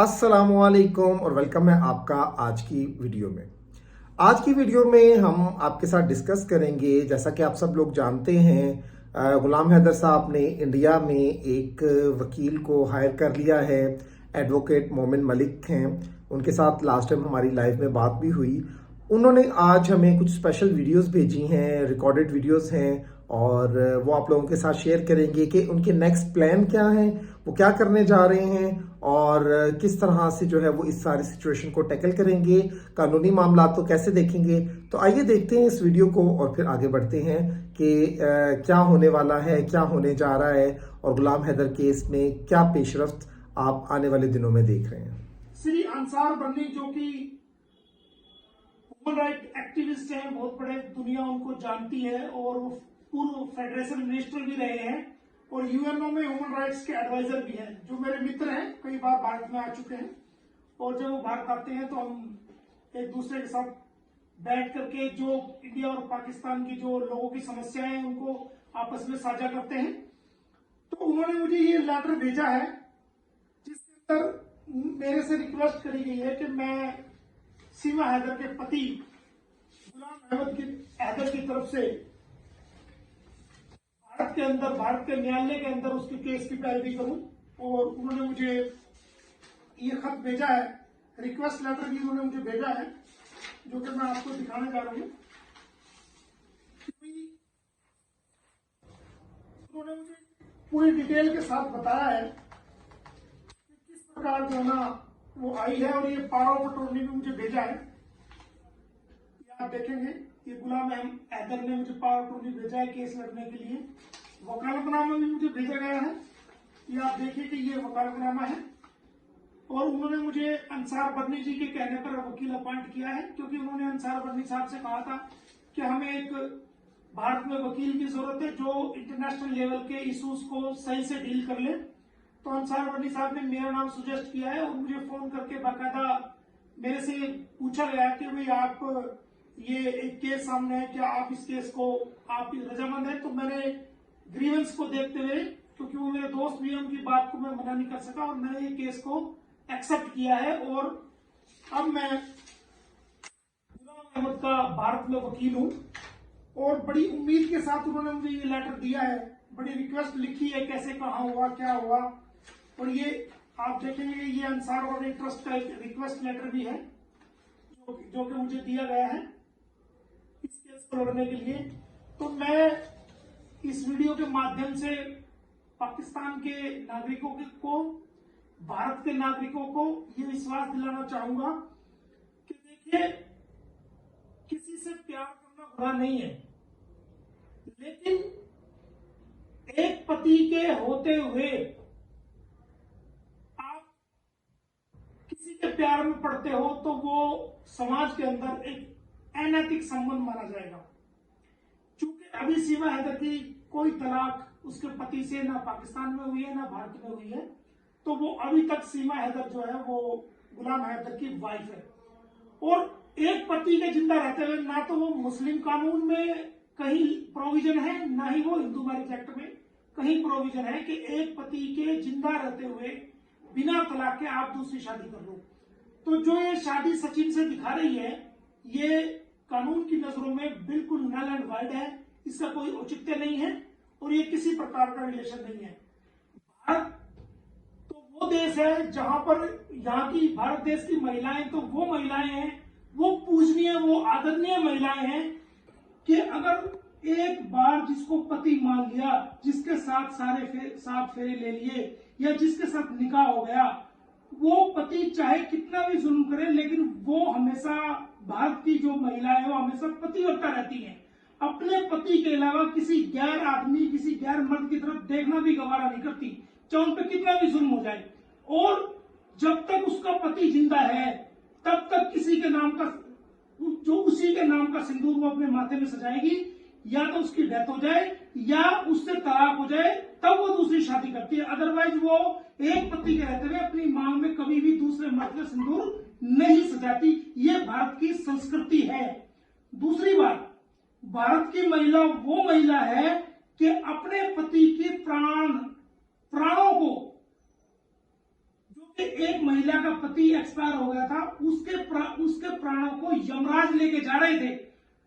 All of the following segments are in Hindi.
अस्सलामुअलैकुम और वेलकम है आपका आज की वीडियो में। आज की वीडियो में हम आपके साथ डिस्कस करेंगे, जैसा कि आप सब लोग जानते हैं, गुलाम हैदर साहब ने इंडिया में एक वकील को हायर कर लिया है। एडवोकेट मोमिन मलिक हैं, उनके साथ लास्ट टाइम हमारी लाइव में बात भी हुई। उन्होंने आज हमें कुछ स्पेशल वीडियोस भेजी हैं, रिकॉर्डेड वीडियोस हैं, और वो आप लोगों के साथ शेयर करेंगे कि उनके नेक्स्ट प्लान क्या हैं, वो क्या करने जा रहे हैं और किस तरह से जो है वो इस सारी सिचुएशन को टैकल करेंगे, कानूनी मामला तो कैसे देखेंगे। तो आइए देखते हैं इस वीडियो को और फिर आगे बढ़ते हैं कि क्या होने वाला है, क्या होने जा रहा है और गुलाम हैदर केस में क्या पेशरफ्त आप आने वाले दिनों में देख रहे हैं। श्री अंसार बर्नी जो कि ह्यूमन राइट एक्टिविस्ट हैं, बहुत बड़े, दुनिया उनको जानती है और वो पूर्व फेडरेशन मिनिस्टर भी रहे हैं और यूएनओ में ह्यूमन राइट्स के एडवाइजर भी हैं, जो मेरे मित्र हैं, कई बार भारत में आ चुके हैं। और जब वो भारत आते हैं तो हम एक दूसरे के साथ बैठ करके जो इंडिया और पाकिस्तान की जो लोगों की समस्याएं हैं उनको आपस में साझा करते हैं। तो उन्होंने मुझे ये लेटर भेजा है जिसके अंदर मेरे से रिक्वेस्ट करी गई है कि मैं सीमा हैदर के पति गुलाम हैदर की तरफ से भारत के न्यायालय के अंदर उसके केस की पैरवी करूं। और उन्होंने मुझे ये खत भेजा है, रिक्वेस्ट लेटर भी उन्होंने मुझे भेजा है, जो कि मैं आपको दिखाने जा रहा हूं। उन्होंने मुझे पूरी डिटेल के साथ बताया है कि किस प्रकार जो ना वो आई है, और ये पावर ऑफ अटॉर्नी भी मुझे भेजा है। ये आप देखेंगे, ये गुलाम हैदर ने मुझे पावर ऑफ अटॉर्नी भेजा है केस लड़ने के लिए। वकालतनामा भी मुझे भेजा गया है, ये आप देखिए कि ये वकालतनामा है। और उन्होंने मुझे अंसार बर्नी जी के कहने पर वकील अपॉइंट किया है, क्योंकि उन्होंने अंसार बर्नी साहब से कहा था कि हमें एक भारत में वकील की जरूरत है जो इंटरनेशनल लेवल के इश्यूज को सही से डील कर ले। तो अंसार बर्नी साहब ने मेरा नाम सुजेस्ट किया है और मुझे फोन करके बाकायदा मेरे से पूछा गया कि भाई आप ये एक केस सामने है, क्या आप इस केस को आप रजामंद है। तो मैंने ग्रीवेंस को देखते हुए, क्योंकि वो मेरे दोस्त भी हैं, उनकी बात को मैं मना नहीं कर सका और मैंने ये केस को एक्सेप्ट किया है। और अब मैं गुलाम अहमद का भारत में वकील हूं और बड़ी उम्मीद के साथ उन्होंने मुझे ये लेटर दिया है, बड़ी रिक्वेस्ट लिखी है, कैसे कहाँ हुआ, क्या हुआ। और ये आप देखेंगे, ये अंसार और ट्रस्ट का एक रिक्वेस्ट लेटर भी है जो कि मुझे दिया गया है इस केस को लड़ने के लिए। तो मैं इस वीडियो के माध्यम से पाकिस्तान के नागरिकों को, भारत के नागरिकों को ये विश्वास दिलाना चाहूंगा कि देखिए, किसी से प्यार करना बुरा नहीं है, लेकिन एक पति के होते हुए आप किसी के प्यार में पड़ते हो तो वो समाज के अंदर एक अनैतिक संबंध माना जाएगा। चूंकि अभी सीमा हैदर की कोई तलाक उसके पति से ना पाकिस्तान में हुई है ना भारत में हुई है, तो वो अभी तक सीमा हैदर जो है वो गुलाम हैदर की वाइफ है। और एक पति के जिंदा रहते हुए ना तो वो मुस्लिम कानून में कहीं प्रोविजन है, ना ही वो हिंदू मैरिज एक्ट में कहीं प्रोविजन है कि एक पति के जिंदा रहते हुए बिना तलाक के आप दूसरी शादी कर लो। तो जो ये शादी सचिन से दिखा रही है, ये कानून की नजरों में बिल्कुल नल एंड वाइड है, इसका कोई औचित्य नहीं है और ये किसी प्रकार का रिलेशन नहीं है। भारत तो वो देश है जहां पर यहाँ की भारत देश की महिलाएं तो वो महिलाएं हैं, वो पूजनीय, वो आदरणीय महिलाएं हैं कि अगर एक बार जिसको पति मान लिया, जिसके साथ सात फेरे ले लिए या जिसके साथ निकाह हो गया, वो पति चाहे कितना भी जुल्म करे, लेकिन वो हमेशा, भारत की जो महिलाएं वो हमेशा पतिव्रता रहती हैं। अपने पति के अलावा किसी गैर आदमी, किसी गैर मर्द की तरफ देखना भी गवारा नहीं करती, चाहे उन पर कितना भी जुल्म हो जाए। और जब तक उसका पति जिंदा है तब तक किसी के नाम का, जो उसी के नाम का सिंदूर वो अपने माथे में सजाएगी, या तो उसकी डेथ हो जाए या उससे तलाक हो जाए, तब वो दूसरी शादी करती है। अदरवाइज वो एक पति के रहते हुए अपनी मांग में कभी भी दूसरे मर्द का सिंदूर नहीं सजाती। ये भारत की संस्कृति है। दूसरी बात, भारत की महिला वो महिला है कि अपने पति के प्राणों को, जो क्योंकि एक महिला का पति एक्सपायर हो गया था, उसके प्राणों को यमराज लेके जा रहे थे।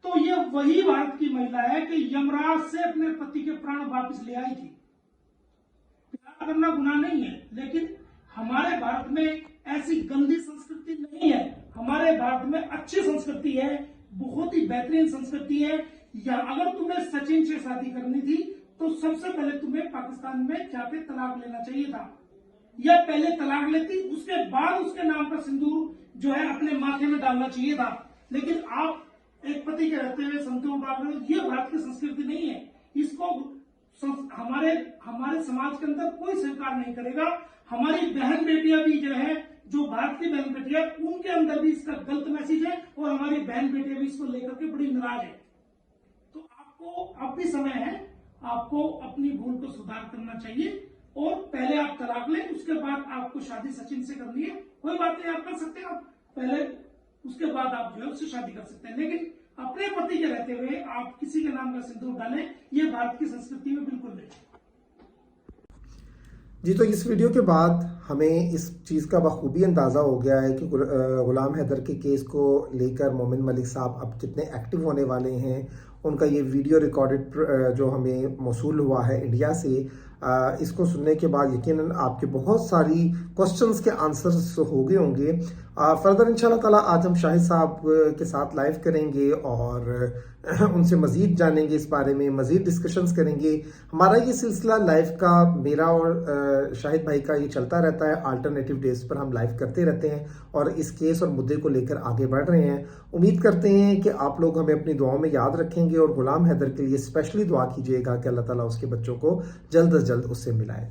तो ये वही भारत की महिला है कि यमराज से अपने पति के प्राण वापस ले आई थी। प्यार करना गुनाह नहीं है, लेकिन हमारे भारत में ऐसी गंदी संस्कृति नहीं है। हमारे भारत में अच्छी संस्कृति है, बहुत ही बेहतरीन संस्कृति है। या अगर तुम्हें सचिन से शादी करनी थी तो सबसे पहले तुम्हें पाकिस्तान में जाके तलाक लेना चाहिए था, या पहले तलाक लेती, उसके बाद उसके नाम का सिंदूर जो है अपने माथे में डालना चाहिए था। लेकिन आप एक पति के रहते हुए सिंदूर डाल रहे हो, ये भारत की संस्कृति नहीं है। इसको हमारे समाज के अंदर कोई स्वीकार नहीं करेगा। हमारी बहन बेटियां भी जो है, जो भारत की बहन बेटियां, उनके अंदर भी इसका गलत मैसेज है और हमारी बहन बेटियां भी इसको लेकर के बड़ी नाराज है। तो आपको अब भी समय है, आपको अपनी भूल को सुधार करना चाहिए और पहले आप तलाक लें, उसके बाद आपको शादी सचिन से करनी है, कोई बात नहीं, आप कर सकते हैं। आप पहले, उसके बाद आप जो है उससे शादी कर सकते हैं, लेकिन अपने पति के रहते हुए आप किसी के नाम का सिंदूर डालें, ये भारत की संस्कृति में बिल्कुल नहीं। जी, तो इस वीडियो के बाद हमें इस चीज़ का बखूबी अंदाज़ा हो गया है कि गुलाम हैदर के केस को लेकर मोमिन मलिक साहब अब कितने एक्टिव होने वाले हैं। उनका ये वीडियो रिकॉर्डेड जो हमें मौसूल हुआ है इंडिया से, इसको सुनने के बाद यकीनन आपके बहुत सारी क्वेश्चंस के आंसर्स हो गए होंगे। फर्दर इंशाल्लाह ताला आज हम शाहिद साहब के साथ लाइव करेंगे और उनसे मज़ीद जानेंगे, इस बारे में मज़ीद डिस्कशंस करेंगे। हमारा ये सिलसिला लाइव का, मेरा और शाहिद भाई का, ये चलता रहता है। अल्टरनेटिव डेज पर हम लाइव करते रहते हैं और इस केस और मुद्दे को लेकर आगे बढ़ रहे हैं। उम्मीद करते हैं कि आप लोग हमें अपनी दुआओं में याद रखेंगे और गुलाम हैदर के लिए स्पेशली दुआ कीजिएगा कि अल्लाह ताला उसके बच्चों को जल्द अज जल्द उससे मिलाए।